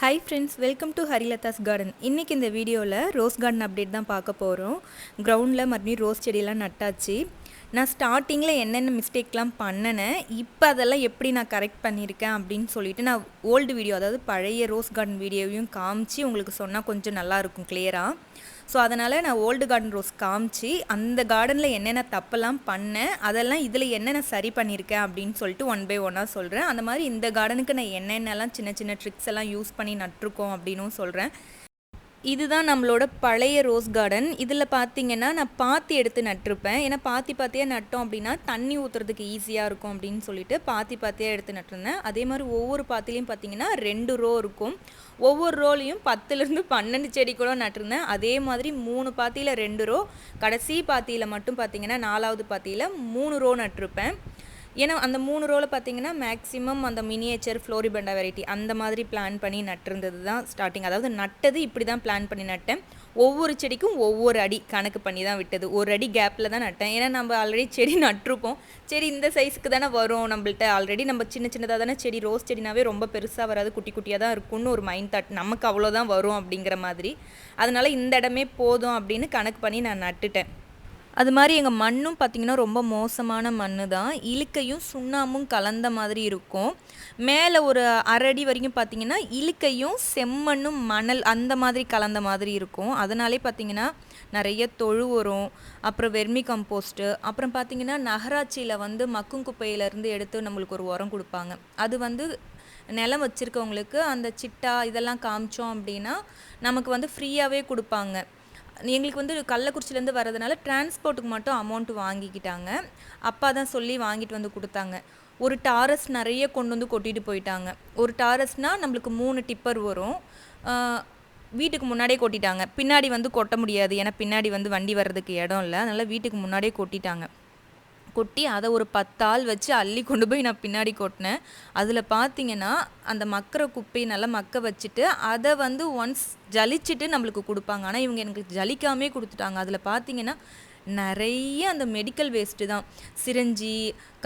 Hi friends, welcome to Harilata's Garden. இன்னைக்கு இந்த வீடியோவில் ரோஸ் கார்டன் அப்டேட் தான் பார்க்க போகிறோம். கிரவுண்டில் மறுபடியும் ரோஸ் செடியெல்லாம் நட்டாச்சு. நான் ஸ்டார்டிங்கில் என்னென்ன மிஸ்டேக்லாம் பண்ணினேன், இப்போ அதெல்லாம் எப்படி நான் கரெக்ட் பண்ணியிருக்கேன் அப்படின்னு சொல்லிட்டு நான் ஓல்டு வீடியோ, அதாவது பழைய ரோஸ் கார்டன் வீடியோவையும் காமிச்சு உங்களுக்கு சொன்னால் கொஞ்சம் நல்லாயிருக்கும் கிளியராக. ஸோ அதனால் நான் ஓல்டு கார்டன் ரோஸ் காமிச்சு அந்த கார்டனில் என்னென்ன தப்பெல்லாம் பண்ணேன், அதெல்லாம் இதில் என்னென்ன சரி பண்ணியிருக்கேன் அப்படின்னு சொல்லிட்டு ஒன் பை ஒன்னாக சொல்கிறேன். அந்த மாதிரி இந்த கார்டனுக்கு நான் என்னென்னலாம் சின்ன சின்ன ட்ரிக்ஸ் எல்லாம் யூஸ் பண்ணி நட்டிருக்கோம் அப்படின்னும் சொல்கிறேன். இதுதான் நம்மளோட பழைய ரோஸ் கார்டன். இதில் பார்த்தீங்கன்னா நான் பாத்தி எடுத்து நட்டிருப்பேன். ஏன்னா பாத்தியாக நட்டோம் அப்படின்னா தண்ணி ஊற்றுறதுக்கு ஈஸியாக இருக்கும் அப்படின்னு சொல்லிட்டு பாத்தியாக எடுத்து நட்டிருந்தேன். அதே மாதிரி ஒவ்வொரு பாத்திலையும் பார்த்தீங்கன்னா 2 ரோ இருக்கும். ஒவ்வொரு ரோலையும் 10லேருந்து 12 செடி கூட நட்டிருந்தேன். அதே மாதிரி 3 பாத்தியில் 2 ரோ, கடைசி பாத்தியில் மட்டும் பார்த்தீங்கன்னா 4வது பாத்தியில் 3 ரோ நட்டிருப்பேன். ஏன்னா அந்த 3 ரோவில் பார்த்தீங்கன்னா மேக்ஸிமம் அந்த மினியேச்சர் ஃப்ளோரிபெண்டா வெரைட்டி அந்த மாதிரி பிளான் பண்ணி நட்டிருந்தது தான் ஸ்டார்டிங். அதாவது நட்டது இப்படி தான் பிளான் பண்ணி நட்டேன். ஒவ்வொரு செடிக்கும் ஒவ்வொரு அடி கணக்கு பண்ணி தான் விட்டது. ஒரு அடி கேப்பில் தான் நட்டேன். ஏன்னா நம்ம ஆல்ரெடி செடி நட்டிருப்போம். சரி இந்த சைஸுக்கு தானே வரும் நம்மள்ட்ட, ஆல்ரெடி நம்ம சின்ன சின்னதாக தானே செடி, ரோஸ் செடினாவே ரொம்ப பெருசாக வராது, குட்டி குட்டியாக தான் இருக்கும்னு ஒரு மைண்ட் தாட், நமக்கு அவ்வளோதான் வரும் அப்படிங்கிற மாதிரி. அதனால் இந்த இடமே போதும் அப்படின்னு கணக்கு பண்ணி நான் நட்டுட்டேன். அது மாதிரி எங்கள் மண்ணும் பார்த்திங்கன்னா ரொம்ப மோசமான மண் தான். இழுக்கையும் சுண்ணாமும் கலந்த மாதிரி இருக்கும். மேலே ஒரு அரடி வரைக்கும் பார்த்திங்கன்னா இழுக்கையும் செம்மண்ணும் மணல் அந்த மாதிரி கலந்த மாதிரி இருக்கும். அதனாலே பார்த்திங்கன்னா நிறைய தொழு உரம், அப்புறம் வெர்மி கம்போஸ்ட்டு, அப்புறம் பார்த்திங்கன்னா நகராட்சியில் வந்து மக்கும் குப்பையிலேருந்து எடுத்து நம்மளுக்கு ஒரு உரம் கொடுப்பாங்க. அது வந்து நிலம் வச்சுருக்கவங்களுக்கு அந்த சிட்டா இதெல்லாம் காமிச்சோம் அப்படின்னா நமக்கு வந்து ஃப்ரீயாகவே கொடுப்பாங்க. எங்களுக்கு வந்து கள்ளக்குறிச்சிலேருந்து வரதுனால டிரான்ஸ்போர்ட்டுக்கு மட்டும் அமௌண்ட் வாங்கிக்கிட்டாங்க. அப்பா தான் சொல்லி வாங்கிட்டு வந்து கொடுத்தாங்க. ஒரு டாரஸ் நிறைய கொண்டு வந்து கொட்டிட்டு போயிட்டாங்க. ஒரு டாரஸ்னால் நம்மளுக்கு 3 டிப்பர் வரும். வீட்டுக்கு முன்னாடியே கொட்டிட்டாங்க. பின்னாடி வந்து கொட்ட முடியாது, ஏன்னா பின்னாடி வந்து வண்டி வர்றதுக்கு இடம் இல்லை. அதனால் வீட்டுக்கு முன்னாடியே கொட்டிட்டாங்க. கொட்டி அதை ஒரு 10 ஆள் வச்சு அள்ளி கொண்டு போய் நான் பின்னாடி கொட்டினேன். அதில் பார்த்தீங்கன்னா அந்த மக்கிற குப்பையை நல்லா மக்க வச்சுட்டு அதை வந்து ஒன்ஸ் ஜலிச்சுட்டு நம்மளுக்கு கொடுப்பாங்க. ஆனால் இவங்க எனக்கு ஜலிக்காமே கொடுத்துட்டாங்க. அதில் பார்த்தீங்கன்னா நிறைய அந்த மெடிக்கல் வேஸ்ட்டு தான், சிரஞ்சி,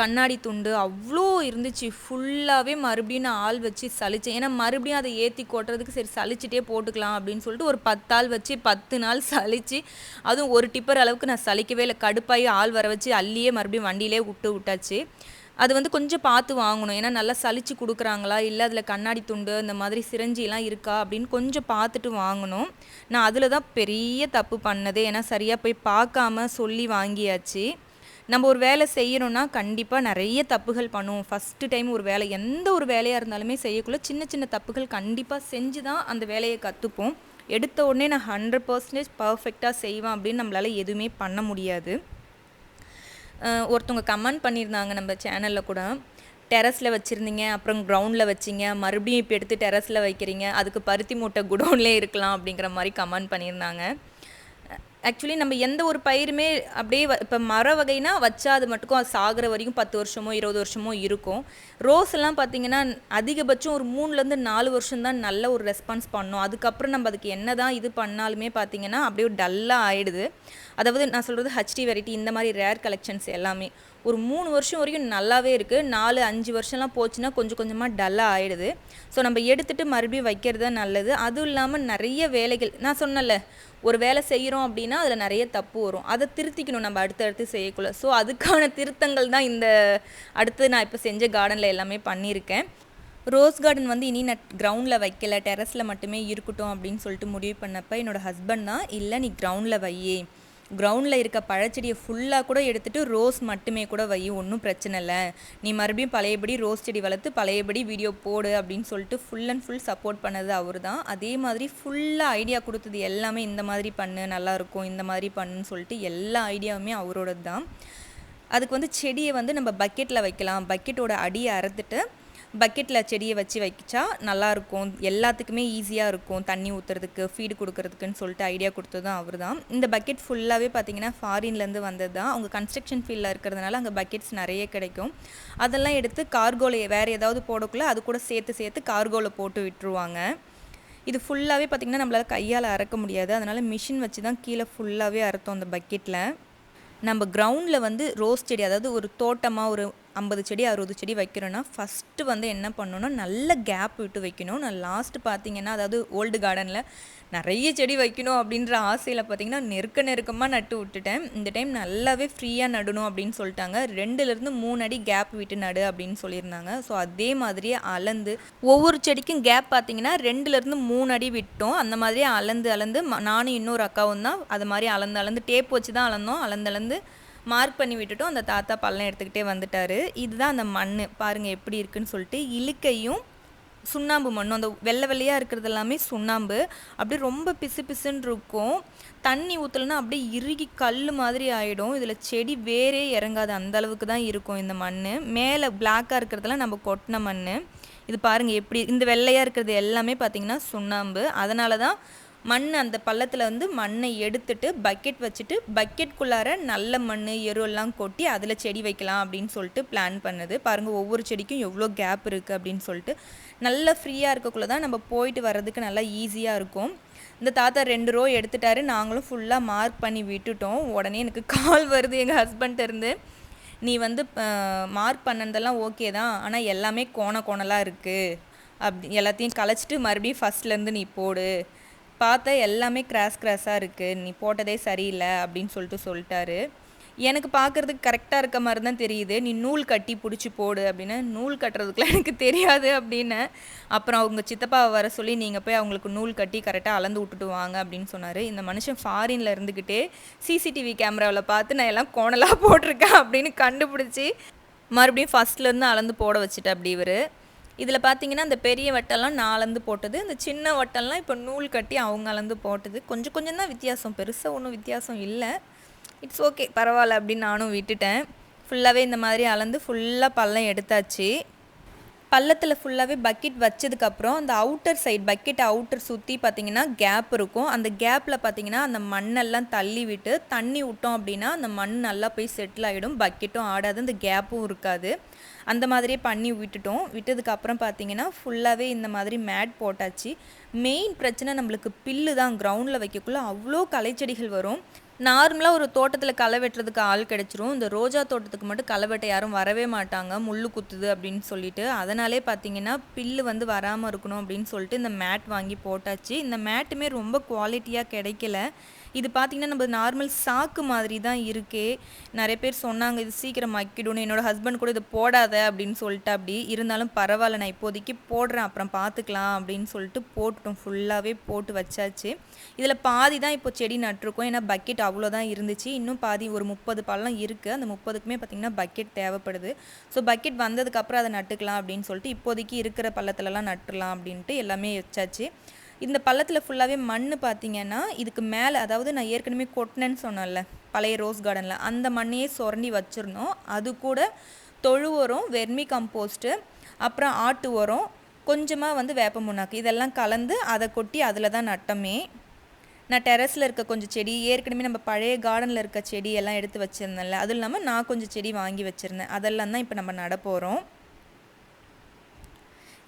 கண்ணாடி துண்டு அவ்வளோ இருந்துச்சு. ஃபுல்லாகவே மறுபடியும் நான் ஆள் வச்சு சலித்தேன். ஏன்னா மறுபடியும் அதை ஏற்றி கொட்டுறதுக்கு சரி சலிச்சிட்டே போட்டுக்கலாம் அப்படின்னு சொல்லிட்டு ஒரு 10 ஆள் வச்சு 10 நாள் சலித்து, அதுவும் ஒரு டிப்பர் அளவுக்கு நான் சலிக்கவே இல்லை. கடுப்பாகி ஆள் வர வச்சு அள்ளியே மறுபடியும் வண்டியிலே விட்டாச்சு. அது வந்து கொஞ்சம் பார்த்து வாங்கணும். ஏன்னா நல்லா சலிச்சு கொடுக்குறாங்களா, இல்லை அதில் கண்ணாடி துண்டு இந்த மாதிரி சிரஞ்சிலாம் இருக்கா அப்படின்னு கொஞ்சம் பார்த்துட்டு வாங்கணும். நான் அதில் தான் பெரிய தப்பு பண்ணதே. ஏன்னா சரியாக போய் பார்க்காம சொல்லி வாங்கியாச்சு. நம்ம ஒரு வேலை செய்யணும்னா கண்டிப்பாக நிறைய தப்புகள் பண்ணுவோம். ஃபஸ்ட்டு டைம் ஒரு வேலை, எந்த ஒரு வேலையாக இருந்தாலுமே செய்யக்குள்ள சின்ன சின்ன தப்புகள் கண்டிப்பாக செஞ்சு தான் அந்த வேலையை கற்றுப்போம். எடுத்த உடனே நான் 100% பர்ஃபெக்டாக செய்வேன் அப்படின்னு நம்மளால் எதுவுமே பண்ண முடியாது. ஒருத்தவங்க கமெண்ட் பண்ணியிருந்தாங்க நம்ம சேனலில் கூட, டெரஸில் வச்சுருந்தீங்க, அப்புறம் கிரவுண்டில் வச்சிங்க, மறுபடியும் இப்போ எடுத்து டெரஸில் வைக்கிறீங்க, அதுக்கு பருத்தி மூட்டை குடோன்லேயே இருக்கலாம் அப்படிங்கிற மாதிரி கமெண்ட் பண்ணியிருந்தாங்க. ஆக்சுவலி நம்ம எந்த ஒரு பயிருமே அப்படியே இப்போ மர வகைனா வச்சா அது மட்டுக்கும் அது சாகிற வரைக்கும் 10 வருஷமோ 20 வருஷமோ இருக்கும். ரோஸ் எல்லாம் பார்த்திங்கன்னா அதிகபட்சம் ஒரு 3லேருந்து 4 வருஷம் தான் நல்ல ஒரு ரெஸ்பான்ஸ் பண்ணோம். அதுக்கப்புறம் நம்ம அதுக்கு என்ன தான் இது பண்ணாலுமே பார்த்திங்கன்னா அப்படியே டல்லாக ஆகிடுது. அதாவது நான் சொல்கிறது ஹச்டி வெரைட்டி இந்த மாதிரி ரேர் கலெக்ஷன்ஸ் எல்லாமே ஒரு 3 வருஷம் வரைக்கும் நல்லாவே இருக்குது. 4-5 வருஷம்லாம் போச்சுன்னா கொஞ்சம் கொஞ்சமாக டல்லாக ஆகிடுது. ஸோ நம்ம எடுத்துகிட்டு மறுபடியும் வைக்கிறது தான் நல்லது. அதுவும் இல்லாமல் நிறைய வேலைகள், நான் சொன்னல ஒரு வேலை செய்கிறோம் அப்படின்னா அதில் நிறைய தப்பு வரும், அதை திருத்திக்கணும் நம்ம அடுத்தடுத்து செய்யக்குள்ள. ஸோ அதுக்கான திருத்தங்கள் தான் இந்த அடுத்து நான் இப்போ செஞ்ச கார்டனில் எல்லாமே பண்ணியிருக்கேன். ரோஸ் கார்டன் வந்து இனி நான் கிரவுண்டில் வைக்கல, டெரஸில் மட்டுமே இருக்கட்டும் அப்படின்னு சொல்லிட்டு முடிவு பண்ணப்போ என்னோடய ஹஸ்பண்ட் தான், இல்லை நீ கிரவுண்டில் வையே, கிரவுண்டில் இருக்க பழச்செடியை ஃபுல்லாக கூட எடுத்துகிட்டு ரோஸ் மட்டுமே கூட வை, ஒன்றும் பிரச்சனை இல்லை, நீ மறுபடியும் பழையபடி ரோஸ் செடி வளர்த்து பழையபடி வீடியோ போடு அப்படின்னு சொல்லிட்டு ஃபுல் அண்ட் ஃபுல் சப்போர்ட் பண்ணது அவர் தான். அதே மாதிரி ஃபுல்லாக ஐடியா கொடுத்தது எல்லாமே இந்த மாதிரி பண்ணு நல்லாயிருக்கும், இந்த மாதிரி பண்ணுன்னு சொல்லிட்டு எல்லா ஐடியாவுமே அவரோடது தான். அதுக்கு வந்து செடியை வந்து நம்ம பக்கெட்டில் வைக்கலாம், பக்கெட்டோட அடியை அறுத்துட்டு பக்கெட்டில் செடியை வச்சு வைச்சா நல்லாயிருக்கும், எல்லாத்துக்குமே ஈஸியாக இருக்கும், தண்ணி ஊற்றுறதுக்கு ஃபீடு கொடுக்கறதுக்குன்னு சொல்லிட்டு ஐடியா கொடுத்தது தான் அவர் தான். இந்த பக்கெட் ஃபுல்லாகவே பார்த்திங்கன்னா ஃபாரின்லேருந்து வந்தது தான். அவங்க கன்ஸ்ட்ரக்ஷன் ஃபீல்டில் இருக்கிறதுனால அங்கே பக்கெட்ஸ் நிறைய கிடைக்கும். அதெல்லாம் எடுத்து கார்கோவில் வேறு ஏதாவது போடக்குள்ள அது கூட சேர்த்து கார்கோவில் போட்டு விட்டுருவாங்க. இது ஃபுல்லாகவே பார்த்திங்கன்னா நம்மளால் கையால் அறக்க முடியாது, அதனால் மிஷின் வச்சு தான் கீழே ஃபுல்லாகவே அறுத்தோம் அந்த பக்கெட்டில். நம்ம கிரவுண்டில் வந்து ரோஸ் செடி, அதாவது ஒரு தோட்டமாக ஒரு 50 செடி 60 செடி வைக்கிறோன்னா ஃபஸ்ட்டு வந்து என்ன பண்ணணும்னா நல்ல கேப் விட்டு வைக்கணும். நான் லாஸ்ட்டு பார்த்தீங்கன்னா அதாவது ஓல்டு கார்டனில் நிறைய செடி வைக்கணும் அப்படின்ற ஆசையில் பார்த்தீங்கன்னா நெருக்கமாக நட்டு விட்டுட்டேன். இந்த டைம் நல்லாவே ஃப்ரீயாக நடணும் அப்படின்னு சொல்லிட்டாங்க. 2லேருந்து 3 அடி கேப் விட்டு நடு அப்படின்னு சொல்லியிருந்தாங்க. ஸோ அதே மாதிரியே அளந்து ஒவ்வொரு செடிக்கும் கேப் பார்த்தீங்கன்னா 2லேருந்து 3 அடி விட்டோம். அந்த மாதிரியே அளந்து நானும் இன்னொரு அக்காவும் தான் அது மாதிரி அளந்து டேப் வச்சு தான் அளந்தோம். அளந்து மார்க் பண்ணி விட்டுட்டோம். அந்த தாத்தா பள்ளம் எடுத்துக்கிட்டே வந்துட்டார். இதுதான் அந்த மண் பாருங்கள் எப்படி இருக்குன்னு சொல்லிட்டு. இழுக்கையும் சுண்ணாம்பு மண்ணும் அந்த வெள்ளையாக இருக்கிறது எல்லாமே சுண்ணாம்பு. அப்படியே ரொம்ப பிசுன்னு இருக்கும். தண்ணி ஊற்றலைன்னா அப்படியே இறுகி கல் மாதிரி ஆகிடும். இதில் செடி வேரே இறங்காது, அந்த அளவுக்கு தான் இருக்கும் இந்த மண். மேலே பிளாக்காக இருக்கிறதெல்லாம் நம்ம கொட்டின மண். இது பாருங்கள் எப்படி இந்த வெள்ளையாக இருக்கிறது எல்லாமே பார்த்திங்கன்னா சுண்ணாம்பு. அதனால தான் மண் அந்த பள்ளத்தில் வந்து மண்ணை எடுத்துட்டு பக்கெட் வச்சுட்டு பக்கெட்குள்ளார நல்ல மண் எருவெல்லாம் கொட்டி அதில் செடி வைக்கலாம் அப்படின்னு சொல்லிட்டு பிளான் பண்ணுது. பாருங்கள் ஒவ்வொரு செடிக்கும் எவ்வளோ கேப் இருக்குது அப்படின்னு சொல்லிட்டு. நல்லா ஃப்ரீயாக இருக்கக்குள்ள தான் நம்ம போயிட்டு வர்றதுக்கு நல்லா ஈஸியாக இருக்கும். இந்த தாத்தா 2 ரோ எடுத்துட்டாரு. நாங்களும் ஃபுல்லாக மார்க் பண்ணி விட்டுட்டோம். உடனே எனக்கு கால் வருது எங்கள் ஹஸ்பண்ட்ட இருந்து. நீ வந்து மார்க் பண்ணதெல்லாம் ஓகே தான், ஆனால் எல்லாமே கோணலாக இருக்குது, அப்படி எல்லாத்தையும் கலைச்சிட்டு மறுபடியும் ஃபஸ்ட்லேருந்து நீ போடு, பார்த்தா எல்லாமே கிராஸாக இருக்குது, நீ போட்டதே சரியில்லை அப்படின்னு சொல்லிட்டாரு. எனக்கு பார்க்குறதுக்கு கரெக்டாக இருக்க மாதிரி தான் தெரியுது, நீ நூல் கட்டி பிடிச்சி போடு அப்படின்னு. நூல் கட்டுறதுக்குலாம் எனக்கு தெரியாது அப்படின்னு. அப்புறம் அவங்க சித்தப்பாவை வர சொல்லி நீங்கள் போய் அவங்களுக்கு நூல் கட்டி கரெக்டாக அளந்து விட்டுட்டு வாங்க அப்படின்னு சொன்னார். இந்த மனுஷன் ஃபாரினில் இருந்துக்கிட்டே சிசிடிவி கேமராவில் பார்த்து நான் எல்லாம் கோணலாக போட்டிருக்கேன் அப்படின்னு கண்டுபிடிச்சி மறுபடியும் ஃபஸ்ட்லேருந்து அளந்து போட வச்சுட்டேன் அப்படி இவர். இதில் பார்த்தீங்கன்னா அந்த பெரிய வட்டெல்லாம் நான் அளந்து போட்டது, இந்த சின்ன வட்டெல்லாம் இப்போ நூல் கட்டி அவங்க அளந்து போட்டது. கொஞ்சம் தான் வித்தியாசம், பெருசாக ஒன்றும் வித்தியாசம் இல்லை. இட்ஸ் ஓகே, பரவாயில்ல அப்படின்னு நானும் விட்டுட்டேன். ஃபுல்லாகவே இந்த மாதிரி அளந்து ஃபுல்லாக பள்ளம் எடுத்தாச்சு. பள்ளத்தில் ஃபுல்லாகவே பக்கெட் வச்சதுக்கப்புறம் அந்த அவுட்டர் சைட் பக்கெட் அவுட்டர் சுற்றி பார்த்திங்கன்னா கேப் இருக்கும். அந்த கேப்பில் பார்த்திங்கன்னா அந்த மண்ணெல்லாம் தள்ளி விட்டு தண்ணி விட்டோம் அப்படின்னா அந்த மண் நல்லா போய் செட்டில் ஆகிடும், பக்கெட்டும் ஆடாது, அந்த கேப்பும் இருக்காது. அந்த மாதிரியே பண்ணி விட்டதுக்கப்புறம் பார்த்திங்கன்னா ஃபுல்லாகவே இந்த மாதிரி மேட் போட்டாச்சு. மெயின் பிரச்சனை நம்மளுக்கு பில்லு தான். கிரவுண்டில் வைக்கக்குள்ளே அவ்வளோ களைச்செடிகள் வரும். நார்மலாக ஒரு தோட்டத்தில் களை வெட்டுறதுக்கு ஆள் கிடச்சிரும். இந்த ரோஜா தோட்டத்துக்கு மட்டும் களை வெட்ட யாரும் வரவே மாட்டாங்க, முள் குத்துது அப்படின்னு சொல்லிட்டு. அதனாலே பார்த்தீங்கன்னா பில்லு வந்து வராமல் இருக்கணும் அப்படின்னு சொல்லிட்டு இந்த மேட் வாங்கி போட்டாச்சு. இந்த மேட்டுமே ரொம்ப குவாலிட்டியாக கிடைக்கல. இது பார்த்திங்கன்னா நம்ம நார்மல் சாக்கு மாதிரி தான் இருக்கே. நிறைய பேர் சொன்னாங்க இது சீக்கிரம் மக்கிடும்னு. என்னோடய ஹஸ்பண்ட் கூட இது போடாத அப்படின்னு சொல்லிட்டு அப்படி இருந்தாலும் பரவாயில்ல, நான் இப்போதைக்கு போடுறேன், அப்புறம் பார்த்துக்கலாம் அப்படின்னு சொல்லிட்டு போட்டுட்டோம். ஃபுல்லாகவே போட்டு வச்சாச்சு. இதில் பாதி தான் இப்போ செடி நட்டுருக்கோம், ஏன்னா பக்கெட் அவ்வளோதான் இருந்துச்சு. இன்னும் பாதி ஒரு 30 பழம் இருக்குது. அந்த 30க்குமே பார்த்திங்கன்னா பக்கெட் தேவைப்படுது. ஸோ பக்கெட் வந்ததுக்கப்புறம் அதை நட்டுக்கலாம் அப்படின்னு சொல்லிட்டு இப்போதைக்கு இருக்கிற பள்ளத்துலலாம் நட்டுடலாம் அப்படின்ட்டு எல்லாமே வச்சாச்சு. இந்த பள்ளத்தில் ஃபுல்லாகவே மண் பார்த்திங்கன்னா இதுக்கு மேலே, அதாவது நான் ஏற்கனவே கொட்டினேன்னு சொன்னேன்ல பழைய ரோஸ் கார்டனில், அந்த மண்ணையே சுரண்டி வச்சுருந்தோம். அது கூட தொழு உரம், வெர்மி கம்போஸ்ட்டு, அப்புறம் ஆட்டு உரம், கொஞ்சமாக வந்து வேப்ப முன்னாக்கு, இதெல்லாம் கலந்து அதை கொட்டி அதில் தான் நட்டமே. நான் டெரஸில் இருக்க கொஞ்சம் செடி, ஏற்கனவே நம்ம பழைய கார்டனில் இருக்க செடி எல்லாம் எடுத்து வச்சுருந்தேன்ல, அதுவும் இல்லாமல் நான் கொஞ்சம் செடி வாங்கி வச்சுருந்தேன், அதெல்லாம் தான் இப்போ நம்ம நட போகிறோம்.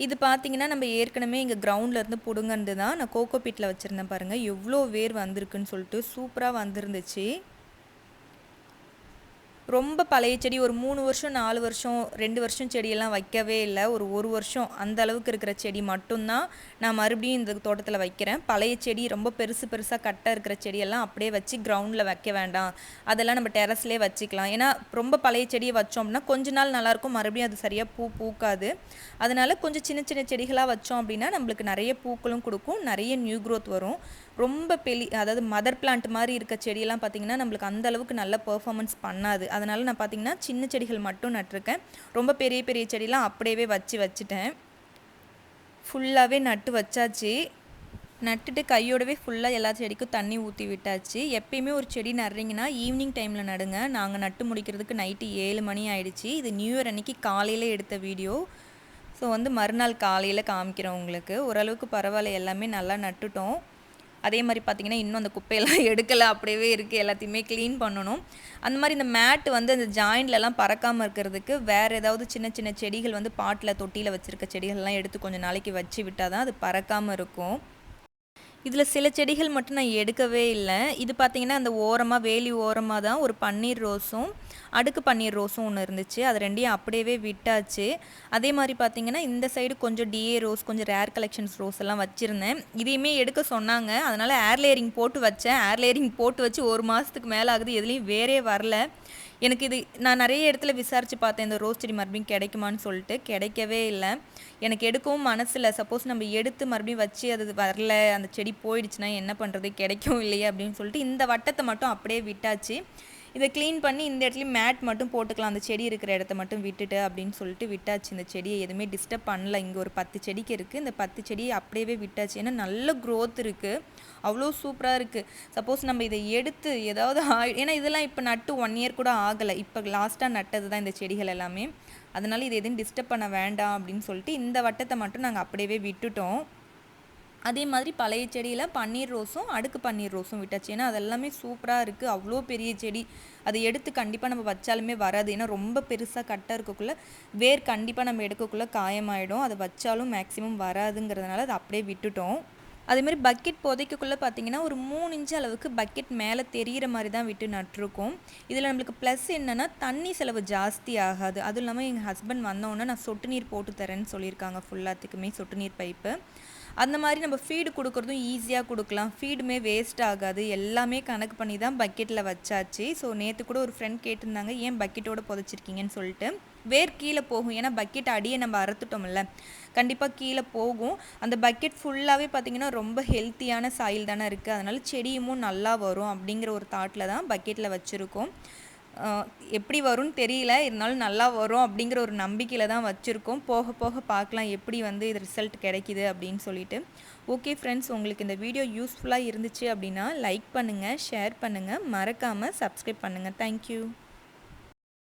இது பார்த்திங்கன்னா நம்ம ஏற்கனவே இங்கே கிரவுண்ட்லேருந்து பிடுங்கந்து தான். நான் கோகோ பீட்டில் வச்சுருந்தேன் பாருங்கள், எவ்வளோ வேர் வந்திருக்குன்னு சொல்லிட்டு சூப்பராக வந்துருந்துச்சு. ரொம்ப பழைய செடி, ஒரு 3 வருஷம் 4 வருஷம் 2 வருஷம் செடியெல்லாம் வைக்கவே இல்லை. ஒரு வருஷம் அந்த அளவுக்கு இருக்கிற செடி மட்டும்தான் நான் மறுபடியும் இந்த தோட்டத்தில் வைக்கிறேன். பழைய செடி ரொம்ப பெருசாக கட்டாக இருக்கிற செடியெல்லாம் அப்படியே வச்சு கிரவுண்டில் வைக்க வேண்டாம், அதெல்லாம் நம்ம டெரஸ்லேயே வச்சுக்கலாம். ஏன்னா ரொம்ப பழைய செடியை வச்சோம் அப்படின்னா கொஞ்ச நாள் நல்லாயிருக்கும், மறுபடியும் அது சரியாக பூக்காது. அதனால் கொஞ்சம் சின்ன செடிகளாக வச்சோம் அப்படின்னா நம்மளுக்கு நிறைய பூக்களும் கொடுக்கும், நிறைய நியூ க்ரோத் வரும். ரொம்ப அதாவது மதர் பிளான்ட் மாதிரி இருக்க செடியெல்லாம் பார்த்திங்கன்னா நம்மளுக்கு அந்தளவுக்கு நல்ல பெர்ஃபார்மன்ஸ் பண்ணாது. அதனால் நான் பார்த்திங்கன்னா சின்ன செடிகள் மட்டும் நட்டிருக்கேன். ரொம்ப பெரிய செடியெலாம் அப்படியே வச்சுட்டேன். ஃபுல்லாகவே நட்டு வச்சாச்சு. நட்டுட்டு கையோடவே ஃபுல்லாக எல்லா செடிக்கும் தண்ணி ஊற்றி விட்டாச்சு. எப்பயுமே ஒரு செடி நடுறீங்கன்னா ஈவினிங் டைமில் நடுங்க. நாங்கள் நட்டு முடிக்கிறதுக்கு நைட்டு 7 மணி ஆகிடுச்சி. இது நியூ இயர் அன்றைக்கி காலையில் எடுத்த வீடியோ. ஸோ வந்து மறுநாள் காலையில் காமிக்கிறேன் உங்களுக்கு. ஓரளவுக்கு பரவாயில்ல, எல்லாமே நல்லா நட்டுட்டோம். அதே மாதிரி பார்த்திங்கன்னா இன்னும் அந்த குப்பையெல்லாம் எடுக்கலை, அப்படியே இருக்குது, எல்லாத்தையுமே க்ளீன் பண்ணணும். அந்த மாதிரி இந்த மேட்டு வந்து அந்த ஜாயின்ட்லலாம் பறக்காமல் இருக்கிறதுக்கு வேறு ஏதாவது சின்ன செடிகள் வந்து பாட்டில் தொட்டியில் வச்சுருக்க செடிகள்லாம் எடுத்து கொஞ்சம் நாளைக்கு வச்சு விட்டால் தான் அது பறக்காமல் இருக்கும். இதில் சில செடிகள் மட்டும் நான் எடுக்கவே இல்லை. இது பார்த்தீங்கன்னா அந்த ஓரமாக வேலி ஓரமாக தான் ஒரு பன்னீர் ரோஸும் அடுக்கு பன்னீர் ரோஸும் ஒன்று இருந்துச்சு. அது ரெண்டையும் அப்படியே விட்டாச்சு. அதே மாதிரி பார்த்தீங்கன்னா இந்த சைடு கொஞ்சம் டிஏ ரோஸ், கொஞ்சம் ரேர் கலெக்ஷன்ஸ் ரோஸ் எல்லாம் வச்சுருந்தேன். இதையுமே எடுக்க சொன்னாங்க. அதனால் ஏர் லேயரிங் போட்டு வச்சேன். ஏர் லேயரிங் போட்டு வச்சு 1 மாதத்துக்கு மேலே ஆகுது, எதுலேயும் வேறே வரல. எனக்கு இது நான் நிறைய இடத்துல விசாரித்து பார்த்தேன், இந்த ரோஸ் செடி மறுபடியும் கிடைக்குமான்னு சொல்லிட்டு. கிடைக்கவே இல்லை. எனக்கு எடுக்கவும் மனசில்லை. சப்போஸ் நம்ம எடுத்து மறுபடியும் வச்சு அது வரல, அந்த செடி போயிடுச்சுன்னா என்ன பண்ணுறது, கிடைக்கும் இல்லையே அப்படின்னு சொல்லிட்டு இந்த வட்டத்தை மட்டும் அப்படியே விட்டாச்சு. இதை க்ளீன் பண்ணி இந்த இடத்துலையும் மேட் மட்டும் போட்டுக்கலாம், அந்த செடி இருக்கிற இடத்த மட்டும் விட்டுட்டு அப்படின்னு சொல்லிட்டு விட்டாச்சு. இந்த செடியை எதுவுமே டிஸ்டர்ப் பண்ணல. இங்கே ஒரு 10 செடிக்கு இருக்குது. இந்த 10 செடியை அப்படியே விட்டாச்சு. ஏன்னா நல்ல க்ரோத் இருக்குது, அவ்வளோ சூப்பராக இருக்குது. சப்போஸ் நம்ம இதை எடுத்து ஏதாவது ஏன்னா இதெல்லாம் இப்போ நட்டு 1 இயர் கூட ஆகலை. இப்போ லாஸ்ட்டாக நட்டது தான் இந்த செடிகள் எல்லாமே. அதனால் இது எதுவும் டிஸ்டர்ப் பண்ண வேண்டாம் அப்படின்னு சொல்லிட்டு இந்த வட்டத்தை மட்டும் நாங்கள் அப்படியே விட்டுட்டோம். அதே மாதிரி பழைய செடியில் பன்னீர் ரோஸும் அடுக்கு பன்னீர் ரோஸும் விட்டாச்சு. ஏன்னா அதெல்லாமே சூப்பராக இருக்குது, அவ்வளோ பெரிய செடி. அதை எடுத்து கண்டிப்பாக நம்ம வச்சாலுமே வராது. ஏன்னா ரொம்ப பெருசாக கட்டாக இருக்கக்குள்ளே வேர் கண்டிப்பாக நம்ம எடுக்கக்குள்ளே காயமாயிடும். அதை வச்சாலும் மேக்ஸிமம் வராதுங்கிறதுனால அதை அப்படியே விட்டுட்டோம். அதேமாதிரி பக்கெட் புதைக்கக்குள்ளே பார்த்தீங்கன்னா ஒரு 3 இன்ச்சு அளவுக்கு பக்கெட் மேலே தெரிகிற மாதிரி தான் விட்டு நட்டுருக்கோம். இதில் நம்மளுக்கு ப்ளஸ் என்னென்னா தண்ணி செலவு ஜாஸ்தி ஆகாது. அதுவும் இல்லாமல் எங்கள் ஹஸ்பண்ட் வந்தோடனே நான் சொட்டு நீர் போட்டு தரேன்னு சொல்லியிருக்காங்க. ஃபுல்லாத்துக்குமே சொட்டு நீர் பைப்பு. அந்த மாதிரி நம்ம ஃபீடு கொடுக்குறதும் ஈஸியாக கொடுக்கலாம். ஃபீடுமே வேஸ்ட் ஆகாது. எல்லாமே கணக்கு பண்ணி தான் பக்கெட்டில் வச்சாச்சு. ஸோ நேற்று கூட ஒரு ஃப்ரெண்ட் கேட்டிருந்தாங்க, ஏன் பக்கெட்டோடு புதைச்சிருக்கீங்கன்னு சொல்லிட்டு. வேர் கீழே போகும். ஏன்னா பக்கெட் அடியை நம்ம அறுத்துட்டோம்ல, கண்டிப்பாக கீழே போகும். அந்த பக்கெட் ஃபுல்லாகவே பார்த்திங்கன்னா ரொம்ப ஹெல்த்தியான சாயில் தானே இருக்குது. அதனால் செடியும் நல்லா வரும் அப்படிங்கிற ஒரு தாட்டில் தான் பக்கெட்டில் வச்சுருக்கோம். எப்படி வரும்னு தெரியல, இருந்தாலும் நல்லா வரும் அப்படிங்கிற ஒரு நம்பிக்கையில் தான் வச்சுருக்கோம். போக போக பார்க்கலாம் எப்படி வந்து இது ரிசல்ட் கிடைக்கிது அப்படின்னு சொல்லிட்டு. ஓகே ஃப்ரெண்ட்ஸ், உங்களுக்கு இந்த வீடியோ யூஸ்ஃபுல்லாக இருந்துச்சு அப்படின்னா லைக் பண்ணுங்கள், ஷேர் பண்ணுங்கள், மறக்காமல் சப்ஸ்கிரைப் பண்ணுங்கள். தேங்க்யூ.